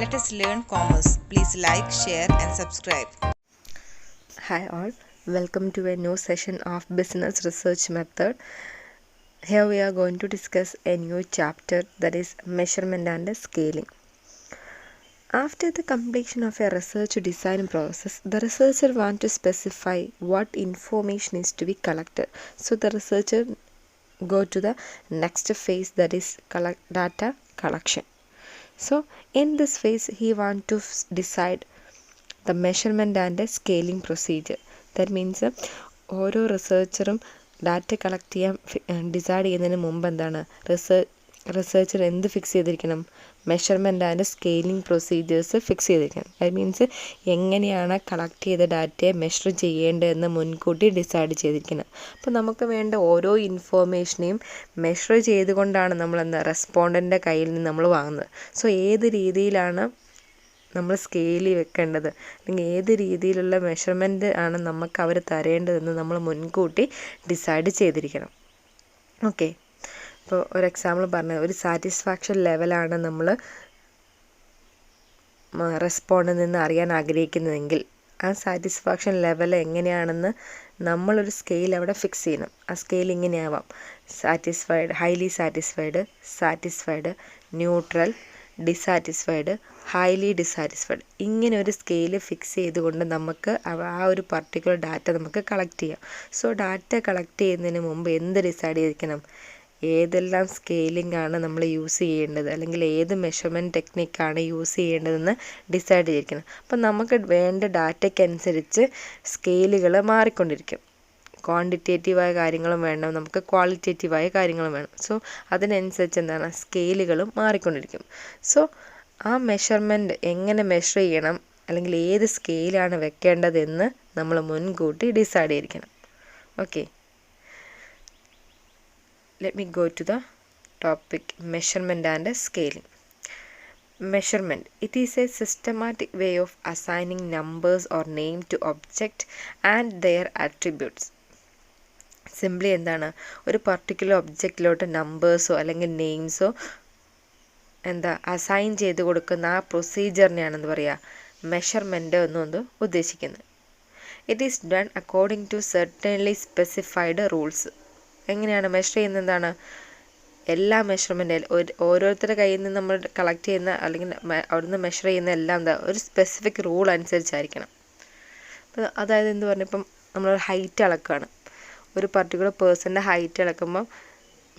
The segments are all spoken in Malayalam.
Let us learn commerce. Please like, share, and subscribe. Hi all, welcome to a new session of Business Research Method. Here we are going to discuss a new chapter, that is measurement and scaling. After the completion of a research design process, the researcher wants to specify what information is to be collected. So the researcher go to the next phase, that is data collection. So in this phase he want to decide the measurement and scaling procedure. That means ഓരോ റിസർച്ചറും ഡാറ്റ കളക്ട് ചെയ്യാൻ ഡിസൈഡ് ചെയ്യുന്നതിന് മുമ്പ് എന്താണ് റിസർച്ചർ എന്ത് ഫിക്സ് ചെയ്തിരിക്കണം? Measurement and scaling procedures fix ചെയ്തിരിക്കണം. ദാറ്റ് മീൻസ് എങ്ങനെയാണ് കളക്ട് ചെയ്ത ഡാറ്റയെ മെഷർ ചെയ്യേണ്ടതെന്ന് മുൻകൂട്ടി ഡിസൈഡ് ചെയ്തിരിക്കണം. അപ്പോൾ നമുക്ക് വേണ്ട ഓരോ ഇൻഫോർമേഷനെയും മെഷർ ചെയ്തുകൊണ്ടാണ് നമ്മളെന്താ റെസ്പോണ്ടൻ്റെ കയ്യിൽ നിന്ന് നമ്മൾ വാങ്ങുന്നത്. സോ ഏത് രീതിയിലാണ് നമ്മൾ സ്കെയിൽ വെക്കേണ്ടത്, അല്ലെങ്കിൽ ഏത് രീതിയിലുള്ള മെഷർമെൻറ്റ് ആണ് നമുക്ക് അവർ തരേണ്ടതെന്ന് നമ്മൾ മുൻകൂട്ടി ഡിസൈഡ് ചെയ്തിരിക്കണം. ഓക്കെ, ഇപ്പോൾ ഒരു എക്സാമ്പിൾ പറഞ്ഞാൽ ഒരു സാറ്റിസ്ഫാക്ഷൻ ലെവലാണ് നമ്മൾ റെസ്പോണ്ടിൽ നിന്ന് അറിയാൻ ആഗ്രഹിക്കുന്നതെങ്കിൽ ആ സാറ്റിസ്ഫാക്ഷൻ ലെവൽ എങ്ങനെയാണെന്ന് നമ്മളൊരു സ്കെയിൽ അവിടെ ഫിക്സ് ചെയ്യണം. ആ സ്കെയിൽ ഇങ്ങനെയാവാം: satisfied, highly satisfied, satisfied, neutral, dissatisfied, highly dissatisfied. ഇങ്ങനെ ഒരു സ്കെയിൽ ഫിക്സ് ചെയ്തുകൊണ്ട് നമുക്ക് ആ ഒരു പർട്ടിക്കുലർ ഡാറ്റ നമുക്ക് കളക്ട് ചെയ്യാം. സോ ഡാറ്റ കളക്ട് ചെയ്യുന്നതിന് മുമ്പ് എന്ത് ഡിസൈഡ് ചെയ്തിരിക്കണം? ഏതെല്ലാം സ്കെയിലിംഗ് ആണ് നമ്മൾ യൂസ് ചെയ്യേണ്ടത്, അല്ലെങ്കിൽ ഏത് മെഷർമെൻറ്റ് ടെക്നിക്കാണ് യൂസ് ചെയ്യേണ്ടതെന്ന് ഡിസൈഡ് ചെയ്തിരിക്കണം. അപ്പം നമുക്ക് വേണ്ട ഡാറ്റയ്ക്കനുസരിച്ച് സ്കെയിലുകൾ മാറിക്കൊണ്ടിരിക്കും. ക്വാണ്ടിറ്റേറ്റീവായ കാര്യങ്ങളും വേണം, നമുക്ക് ക്വാളിറ്റേറ്റീവായ കാര്യങ്ങളും വേണം. സോ അതിനനുസരിച്ച് എന്താണ് സ്കെയിലുകളും മാറിക്കൊണ്ടിരിക്കും. സോ ആ മെഷർമെൻറ്റ് എങ്ങനെ മെഷർ ചെയ്യണം, അല്ലെങ്കിൽ ഏത് സ്കെയിലാണ് വെക്കേണ്ടതെന്ന് നമ്മൾ മുൻകൂട്ടി ഡിസൈഡ് ചെയ്തിരിക്കണം. Okay, let me go to the topic measurement and scaling. Measurement. It is a systematic way of assigning numbers or name to object and their attributes. Simply എന്താണ്, ഒരു പർട്ടിക്കുലർ ഒബ്ജക്റ്റിലോട്ട് നമ്പേഴ്സോ അല്ലെങ്കിൽ നെയിംസോ അസൈൻ ചെയ്ത് കൊടുക്കുന്ന ആ പ്രൊസീജിയറിനെയാണെന്ന് പറയുക മെഷർമെൻറ്റ് എന്നുകൊണ്ട് ഉദ്ദേശിക്കുന്നത്. It is done according to certainly specified rules. എങ്ങനെയാണ് മെഷർ ചെയ്യുന്നത്? എന്താണ് എല്ലാ മെഷർമെൻറ്റ് ഓരോരുത്തരുടെ കയ്യിൽ നിന്ന് നമ്മൾ കളക്ട് ചെയ്യുന്ന അല്ലെങ്കിൽ അവിടുന്ന് മെഷർ ചെയ്യുന്ന എല്ലാം ഒരു സ്പെസിഫിക് റൂൾ അനുസരിച്ചായിരിക്കണം. അപ്പോൾ അതായത് എന്ത് പറഞ്ഞിപ്പം നമ്മളൊരു ഹൈറ്റ് അളക്കുകയാണ്, ഒരു പർട്ടിക്കുലർ പേഴ്സൻ്റെ ഹൈറ്റ് അളക്കുമ്പോൾ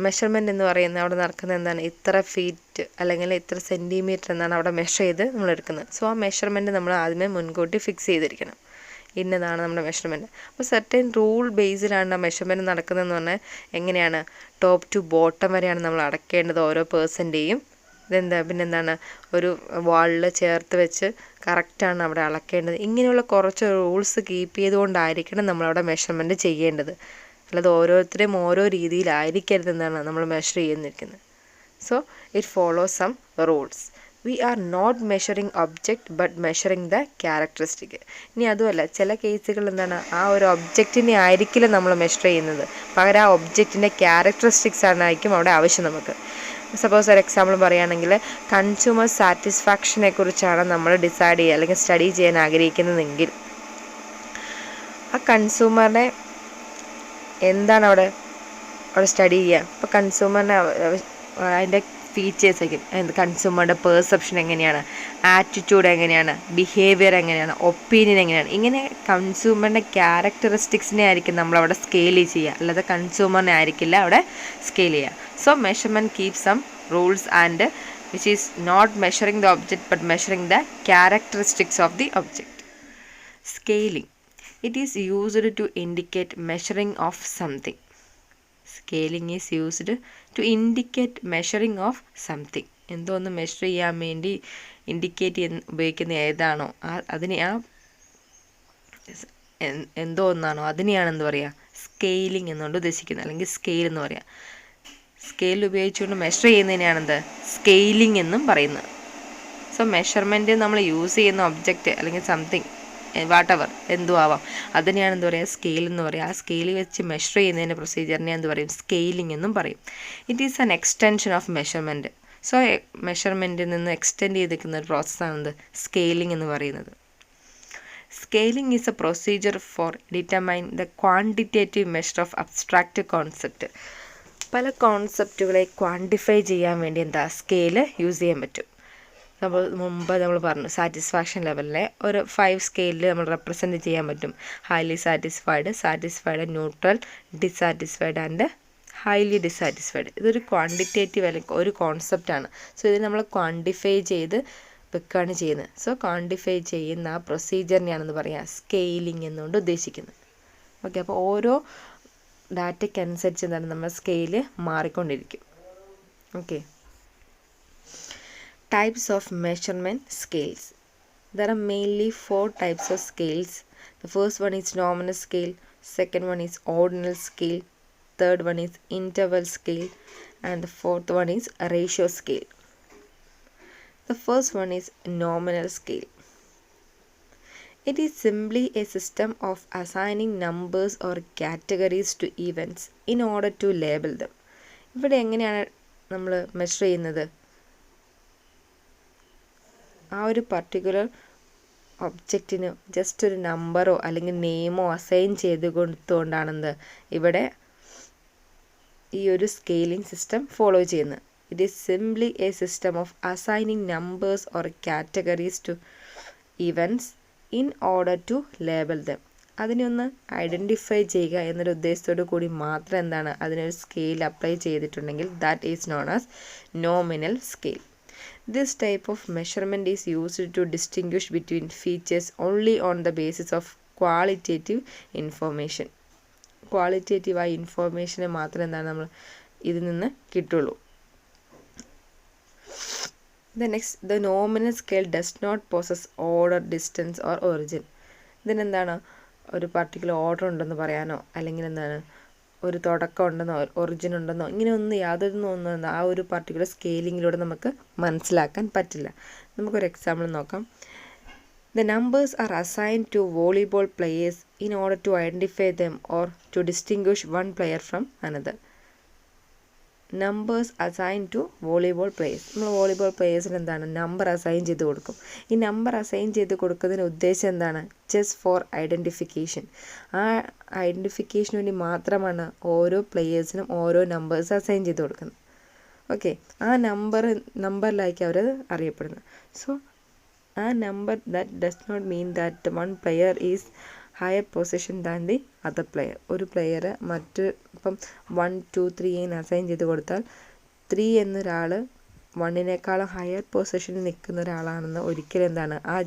മെഷർമെൻറ്റ് എന്ന് പറയുന്നത് അവിടെ നടക്കുന്നത് എന്താണ്, ഇത്ര ഫീറ്റ് അല്ലെങ്കിൽ ഇത്ര സെൻറ്റിമീറ്റർ എന്നാണ് അവിടെ മെഷർ ചെയ്ത് നമ്മൾ എടുക്കുന്നത്. സോ ആ മെഷർമെൻറ്റ് നമ്മൾ ആദ്യമേ മുൻകൂട്ടി ഫിക്സ് ചെയ്തിരിക്കണം, ഇന്നതാണ് നമ്മുടെ മെഷർമെൻറ്റ്. അപ്പോൾ സെർട്ടൻ റൂൾ ബേസിലാണ് ആ മെഷർമെൻറ്റ് നടക്കുന്നതെന്ന് പറഞ്ഞാൽ എങ്ങനെയാണ്, ടോപ്പ് ടു ബോട്ടം വരെയാണ് നമ്മൾ അടക്കേണ്ടത് ഓരോ പേഴ്സൻ്റെയും. പിന്നെന്താണ്, ഒരു വാളിൽ ചേർത്ത് വെച്ച് കറക്റ്റാണ് അവിടെ അളക്കേണ്ടത്. ഇങ്ങനെയുള്ള കുറച്ച് റൂൾസ് കീപ്പ് ചെയ്തുകൊണ്ടായിരിക്കണം നമ്മളവിടെ മെഷർമെൻറ്റ് ചെയ്യേണ്ടത്. അല്ലാതെ ഓരോരുത്തരെയും ഓരോ രീതിയിലായിരിക്കരുത് എന്നാണ് നമ്മൾ മെഷർ ചെയ്യുന്നിരിക്കുന്നത്. So it follow some rules. We are not measuring object but measuring the characteristic. ഇനി അതുമല്ല, ചില കേസുകൾ എന്താണ്, ആ ഒരു ഒബ്ജക്റ്റിനെ ആയിരിക്കില്ല നമ്മൾ മെഷർ ചെയ്യുന്നത്, പകരം ആ ഒബ്ജക്റ്റിൻ്റെ ക്യാരക്ടറിസ്റ്റിക്സ് ആയിരിക്കും അവിടെ ആവശ്യം നമുക്ക്. സപ്പോസ് ഒരു എക്സാമ്പിൾ പറയുകയാണെങ്കിൽ, കൺസ്യൂമർ സാറ്റിസ്ഫാക്ഷനെ കുറിച്ചാണ് നമ്മൾ ഡിസൈഡ് ചെയ്യുക അല്ലെങ്കിൽ സ്റ്റഡി ചെയ്യാൻ ആഗ്രഹിക്കുന്നതെങ്കിൽ ആ കൺസ്യൂമറിനെ എന്താണ് അവിടെ സ്റ്റഡി ചെയ്യുക? ഇപ്പോൾ കൺസ്യൂമറിനെ അതിൻ്റെ ഫീച്ചേഴ്സ് ആയിരിക്കും, കൺസ്യൂമറുടെ പെർസെപ്ഷൻ എങ്ങനെയാണ്, ആറ്റിറ്റ്യൂഡ് എങ്ങനെയാണ്, ബിഹേവിയർ എങ്ങനെയാണ്, ഒപ്പീനിയൻ എങ്ങനെയാണ്. ഇങ്ങനെ കൺസ്യൂമറിൻ്റെ ക്യാരക്ടറിസ്റ്റിക്സിനെ ആയിരിക്കും നമ്മളവിടെ സ്കെയിൽ ചെയ്യുക, അല്ലാതെ കൺസ്യൂമറിനെ ആയിരിക്കില്ല അവിടെ സ്കെയിൽ ചെയ്യുക. So measurement keep some rules and which is not measuring the object but measuring the characteristics of the object. Scaling. It is used to indicate measuring of something. Scaling is used to indicate measuring of something. എന്തോന്ന് മെഷർ ചെയ്യാൻ വേണ്ടി ഇൻഡിക്കേറ്റ് ഉപയോഗിക്കുന്ന ഏതാണോ അതിനെ എന്തോ ഒന്നാണോ അതിനെയാണ് എന്ത് പറയുക, സ്കെയിലിംഗ് എന്നുകൊണ്ട് ഉദ്ദേശിക്കുന്നത്, അല്ലെങ്കിൽ സ്കെയിൽ എന്ന് പറയുക. സ്കെയിൽ ഉപയോഗിച്ചുകൊണ്ട് മെഷർ ചെയ്യുന്നതിനെയാണെന്ത് സ്കെയിലിംഗ് എന്നും പറയുന്നത്. സോ മെഷർമെൻറ്റ് നമ്മൾ യൂസ് ചെയ്യുന്ന ഒബ്ജക്റ്റ് അല്ലെങ്കിൽ സംതിങ് വാട്ടെവർ എന്തും ആവാം, അതിനെയാണ് എന്ത് പറയുക സ്കെയിൽ എന്ന് പറയുക. ആ സ്കെയിൽ വെച്ച് മെഷർ ചെയ്യുന്നതിൻ്റെ പ്രൊസീജിയറിനെ എന്ത് പറയും, സ്കെയിലിംഗ് എന്നും പറയും. It is an extension of measurement. So മെഷർമെൻറ്റിൽ നിന്ന് എക്സ്റ്റെൻഡ് ചെയ്തിരിക്കുന്ന ഒരു പ്രോസസ്സാണെന്ത് സ്കെയിലിംഗ് എന്ന് പറയുന്നത്. Scaling is a procedure for determining the quantitative measure of abstract concept. പല കോൺസെപ്റ്റുകളെ ക്വാണ്ടിഫൈ ചെയ്യാൻ വേണ്ടി സ്കെയില് യൂസ് ചെയ്യാൻ പറ്റും. നമ്മൾ പറഞ്ഞു സാറ്റിസ്ഫാക്ഷൻ ലെവലിനെ ഒരു 5 സ്കെയിലിൽ നമ്മൾ റെപ്രസെൻറ്റ് ചെയ്യാൻ പറ്റും. Highly satisfied, neutral, dissatisfied and highly dissatisfied. ഇതൊരു ക്വാണ്ടിറ്റേറ്റീവ് അല്ലെങ്കിൽ ഒരു കോൺസെപ്റ്റാണ്. സോ ഇത് നമ്മൾ ക്വാണ്ടിഫൈ ചെയ്ത് വെക്കുകയാണ് ചെയ്യുന്നത്. സോ ക്വാണ്ടിഫൈ ചെയ്യുന്ന ആ പ്രൊസീജിയറിനെയാണെന്ന് പറയുക സ്കെയിലിംഗ് എന്നുകൊണ്ട് ഉദ്ദേശിക്കുന്നത്. ഓക്കെ, അപ്പോൾ ഓരോ ഡാറ്റയ്ക്കനുസരിച്ച് നമ്മൾ സ്കെയില് മാറിക്കൊണ്ടിരിക്കും. Okay, types of measurement scales. There are mainly 4 types of scales. The first one is nominal scale, second one is ordinal scale, third one is interval scale, and the fourth one is ratio scale. The first one is nominal scale. It is simply a system of assigning numbers or categories to events in order to label them. ഇവിടെ എങ്ങനെയാണ് നമ്മൾ മെഷർ ചെയ്യുന്നത്? ആ ഒരു പർട്ടിക്കുലർ ഒബ്ജക്റ്റിന് ജസ്റ്റ് ഒരു നമ്പറോ അല്ലെങ്കിൽ നെയിമോ അസൈൻ ചെയ്ത് കൊടുത്തുകൊണ്ടാണെന്ത് ഇവിടെ ഈ ഒരു സ്കെയിലിംഗ് സിസ്റ്റം ഫോളോ ചെയ്യുന്നത്. It is simply a system of assigning numbers or categories to events in order to label them. അതിനെ ഒന്ന് ഐഡൻറ്റിഫൈ ചെയ്യുക എന്നൊരു ഉദ്ദേശത്തോടു കൂടി മാത്രം അതിനൊരു സ്കെയിൽ അപ്ലൈ ചെയ്തിട്ടുണ്ടെങ്കിൽ that is known as nominal scale. This type of measurement is used to distinguish between features only on the basis of qualitative information. ക്വാളിറ്റേറ്റീവായ ഇൻഫോർമേഷനെ മാത്രം നമ്മൾ ഇതിൽ നിന്ന് കിട്ടുള്ളൂ. The nominal scale does not possess order, distance or origin. ഇതിനെന്താണ് ഒരു പർട്ടിക്കുലർ ഓർഡർ ഉണ്ടെന്ന് പറയാനോ അല്ലെങ്കിൽ ഒരു തുടക്കം ഉണ്ടെന്നോ ഒറിജിൻ ഉണ്ടെന്നോ ഇങ്ങനെയൊന്നും യാതൊന്നും ആ ഒരു പർട്ടിക്കുലർ സ്കെയിലിങ്ങിലൂടെ നമുക്ക് മനസ്സിലാക്കാൻ പറ്റില്ല. നമുക്കൊരു എക്സാമ്പിൾ നോക്കാം. The numbers are assigned to volleyball players in order to identify them or to distinguish one player from another. Numbers assign to volleyball players. നമ്മൾ വോളിബോൾ പ്ലേയേഴ്സിന് നമ്പർ അസൈൻ ചെയ്ത് കൊടുക്കും. ഈ നമ്പർ അസൈൻ ചെയ്ത് കൊടുക്കുന്നതിന് ഉദ്ദേശം ജസ്റ്റ് ഫോർ ഐഡൻറ്റിഫിക്കേഷൻ. ആ ഐഡൻറ്റിഫിക്കേഷന് വേണ്ടി മാത്രമാണ് ഓരോ പ്ലേയേഴ്സിനും ഓരോ നമ്പേഴ്സ് അസൈൻ ചെയ്ത് കൊടുക്കുന്നത്. ഓക്കെ, ആ നമ്പറിലായിരിക്കും അവർ അറിയപ്പെടുന്നത്. സോ ആ number that does not mean that one player is higher position than the other player. ഒരു പ്ലെയർ ഇപ്പം 1, 2, 3 അസൈൻ ചെയ്ത് കൊടുത്താൽ 3 എന്നൊരാൾ 1നേക്കാളും ഹയർ പൊസിഷനിൽ നിൽക്കുന്ന ഒരാളാണെന്ന് ഒരിക്കലും ആ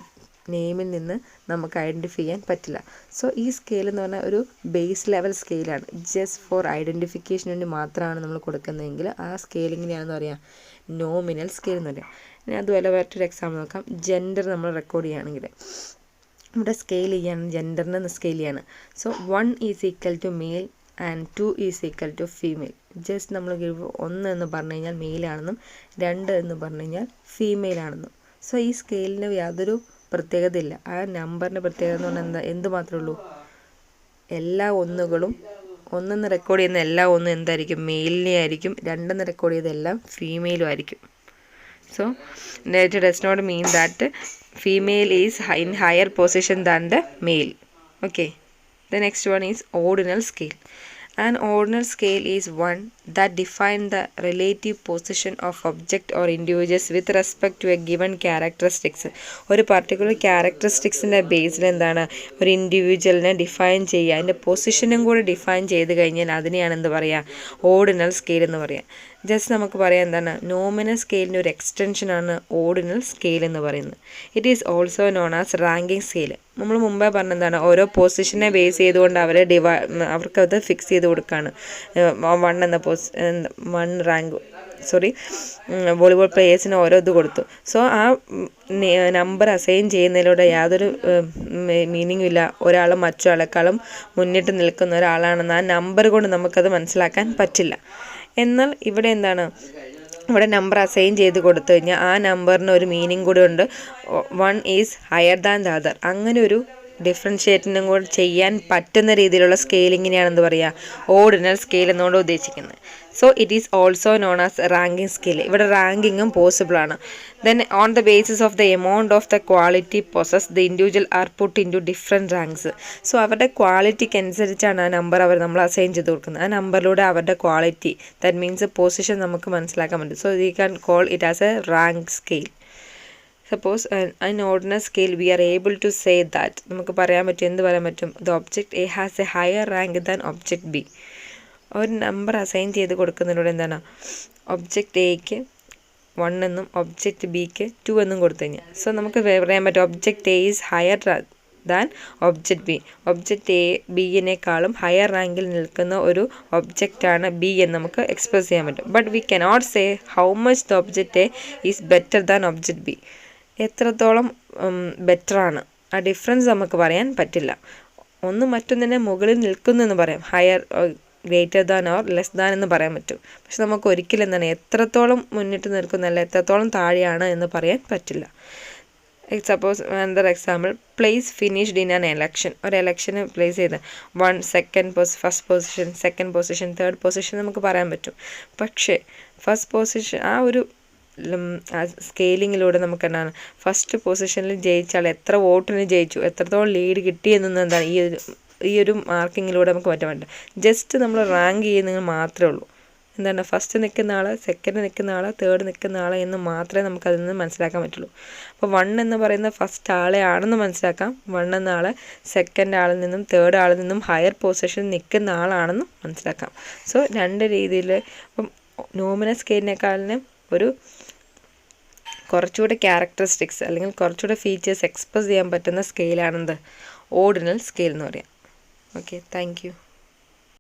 നെയിമിൽ നിന്ന് നമുക്ക് ഐഡൻറ്റിഫൈ ചെയ്യാൻ പറ്റില്ല. സോ ഈ സ്കെയിൽ എന്ന് പറഞ്ഞാൽ ഒരു ബേസ് ലെവൽ സ്കെയിലാണ്. ജസ്റ്റ് ഫോർ ഐഡൻറ്റിഫിക്കേഷന് വേണ്ടി മാത്രമാണ് നമ്മൾ കൊടുക്കുന്നതെങ്കിൽ ആ സ്കെയിലിങ്ങിനെയാണെന്ന് പറയാം നോമിനൽ സ്കെയിൽ എന്ന് പറയാം. ഇനി അതുപോലെ വേറൊരു എക്സാമ്പിൾ നോക്കാം. ജെൻഡർ നമ്മൾ റെക്കോർഡ് ചെയ്യുകയാണെങ്കിൽ ഇവിടെ സ്കെയിൽ ചെയ്യാണ്, ജെൻഡറിനെ സ്കെയിൽ ചെയ്യാണ്. So 1 is equal to male and 2 is equal to female. Just നമ്മൾ 1 എന്ന് പറഞ്ഞു കഴിഞ്ഞാൽ മെയിലാണെന്നും 2 എന്ന് പറഞ്ഞു കഴിഞ്ഞാൽ ഫീമെയിൽ ആണെന്നും. സോ ഈ സ്കെയിലിന് യാതൊരു പ്രത്യേകത ഇല്ല. ആ നമ്പറിൻ്റെ പ്രത്യേകത എന്ന് പറഞ്ഞാൽ എന്ത് മാത്രമേ ഉള്ളൂ, എല്ലാ ഒന്നുകളും 1 എന്ന് റെക്കോർഡ് ചെയ്യുന്ന എല്ലാ ഒന്നും എന്തായിരിക്കും, മെയിലിനെ ആയിരിക്കും. 2 എന്ന് റെക്കോർഡ് ചെയ്തെല്ലാം ഫീമെയിലും ആയിരിക്കും. So it does not mean that female is in higher position than the male. Okay, the next one is ordinal scale. An ordinal scale is one that defines the relative position of object or individuals with respect to a given characteristics. ഒരു പർട്ടിക്കുലർ ക്യാരക്ടറിസ്റ്റിക്സിൻ്റെ ബേസിൽ ഒരു ഇൻഡിവിജ്വലിനെ ഡിഫൈൻ ചെയ്യുക, അതിൻ്റെ പൊസിഷനും കൂടി ഡിഫൈൻ ചെയ്ത് കഴിഞ്ഞാൽ അതിനെയാണ് എന്ത് പറയുക, ഓർഡിനൽ സ്കെയിൽ എന്ന് പറയുക. ജസ്റ്റ് നമുക്ക് പറയാം നോമിനൽ സ്കെയിലിൻ്റെ ഒരു എക്സ്റ്റൻഷനാണ് ഓർഡിനൽ സ്കെയിൽ എന്ന് പറയുന്നത്. It is also known as ranking scale. നമ്മൾ മുമ്പേ പറഞ്ഞ ഓരോ പൊസിഷനെ ബേസ് ചെയ്തുകൊണ്ട് അവർക്കത് ഫിക്സ് ചെയ്ത് കൊടുക്കുകയാണ്. 1 എന്ന വോളിബോൾ പ്ലേയേഴ്സിന് ഓരോ ഇത് കൊടുത്തു. സോ ആ നമ്പർ അസൈൻ ചെയ്യുന്നതിലൂടെ യാതൊരു മീനിങ്ങും ഇല്ല. ഒരാൾ മറ്റൊരാളെക്കാളും മുന്നിട്ട് നിൽക്കുന്ന ഒരാളാണെന്ന് ആ നമ്പർ കൊണ്ട് നമുക്കത് മനസ്സിലാക്കാൻ പറ്റില്ല. എന്നാൽ ഇവിടെ ഇവിടെ നമ്പർ അസൈൻ ചെയ്ത് കൊടുത്തു കഴിഞ്ഞാൽ ആ നമ്പറിന് ഒരു മീനിങ് കൂടെ ഉണ്ട്. 1 is higher than the other. അങ്ങനെ ഒരു ഡിഫറൻഷ്യേറ്റിനും കൂടെ ചെയ്യാൻ പറ്റുന്ന രീതിയിലുള്ള സ്കെയിലിങ്ങിനെയാണെന്ന് പറയുക ഓർഡിനൽ സ്കെയിൽ എന്നുകൊണ്ട് ഉദ്ദേശിക്കുന്നത്. So it is also known as ranking scale. ഇവിടെ റാങ്കിങ്ങും പോസിബിൾ ആണ്. Then on the basis of the amount of the quality possess the individual are put into different ranks. So അവരുടെ ക്വാളിറ്റിക്ക് അനുസരിച്ചാണ് ആ നമ്പർ നമ്മൾ അസൈൻ ചെയ്ത് കൊടുക്കുന്നത്. ആ നമ്പറിലൂടെ അവരുടെ ക്വാളിറ്റി, ദാറ്റ് മീൻസ് പൊസിഷൻ നമുക്ക് മനസ്സിലാക്കാൻ പറ്റും. So we can call it as A rank scale. Suppose an ordinal scale we are able to say that നമുക്ക് പറയാൻ പറ്റും, എന്ത് പറയാൻ പറ്റും, the object A has a higher rank than object B. ഒരു നമ്പർ അസൈൻ ചെയ്ത് കൊടുക്കുന്നതിലൂടെ എന്താണ് ഒബ്ജക്റ്റ് എക്ക് 1 എന്നും ഒബ്ജക്റ്റ് ബിക്ക് 2 എന്നും കൊടുത്തു കഴിഞ്ഞാൽ സോ നമുക്ക് പറയാൻ പറ്റും object A is higher than object B. Object A ബിയിനേക്കാളും ഹയർ റാങ്കിൽ നിൽക്കുന്ന ഒരു ഒബ്ജക്റ്റാണ് ബി എന്ന് നമുക്ക് എക്സ്പ്രസ് ചെയ്യാൻ പറ്റും. But we cannot say how much the object A is better than object B. എത്രത്തോളം ബെറ്ററാണ്, ആ ഡിഫറൻസ് നമുക്ക് പറയാൻ പറ്റില്ല. ഒന്ന് മറ്റൊന്നിനെ മുകളിൽ നിൽക്കുന്നു എന്ന് പറയാം, higher greater than or less than എന്ന് പറയാൻ പറ്റും. പക്ഷെ നമുക്ക് ഒരിക്കലും എന്താണ് എത്രത്തോളം മുന്നിട്ട് നിൽക്കുന്നല്ല എത്രത്തോളം താഴെയാണ് എന്ന് പറയാൻ പറ്റില്ല. Suppose another example, place finished in an election. ഒരു എലക്ഷന് പ്ലേസ് ചെയ്ത് 1 first position, second position, third position നമുക്ക് പറയാൻ പറ്റും. പക്ഷേ ഫസ്റ്റ് പൊസിഷൻ ആ ഒരു സ്കെയിലിങ്ങിലൂടെ നമുക്ക് എന്താണ് ഫസ്റ്റ് പൊസിഷനിൽ ജയിച്ചാൽ എത്ര വോട്ടിന് ജയിച്ചു, എത്രത്തോളം ലീഡ് കിട്ടിയെന്നൊന്നും എന്താണ് ഈ ഒരു മാർക്കിങ്ങിലൂടെ നമുക്ക് പറ്റാൻ പറ്റില്ല. ജസ്റ്റ് നമ്മൾ റാങ്ക് ചെയ്യുന്നത് മാത്രമേ ഉള്ളൂ. എന്താണ് ഫസ്റ്റ് നിൽക്കുന്ന ആൾ, സെക്കൻഡ് നിൽക്കുന്ന ആൾ, തേർഡ് നിൽക്കുന്ന ആൾ എന്ന് മാത്രമേ നമുക്ക് അതിൽ നിന്ന് മനസ്സിലാക്കാൻ പറ്റുള്ളൂ. അപ്പോൾ 1 എന്ന് പറയുന്ന ഫസ്റ്റ് ആളെ ആണെന്ന് മനസ്സിലാക്കാം, 1 എന്ന ആൾ സെക്കൻഡ് ആളിൽ നിന്നും തേർഡ് ആളിൽ നിന്നും ഹയർ പൊസിഷനിൽ നിൽക്കുന്ന ആളാണെന്നും മനസ്സിലാക്കാം. സോ രണ്ട് രീതിയിൽ ഇപ്പം നോമിനൽ സ്കെയിലിനേക്കാളിനും ഒരു കുറച്ചുകൂടെ ക്യാരക്ടറിസ്റ്റിക്സ് അല്ലെങ്കിൽ കുറച്ചുകൂടെ ഫീച്ചേഴ്സ് എക്സ്പ്രസ് ചെയ്യാൻ പറ്റുന്ന സ്കെയിലാണെന്ത് ഓർഡിനൽ സ്കെയിൽ എന്ന് പറയാം. Okay, thank you.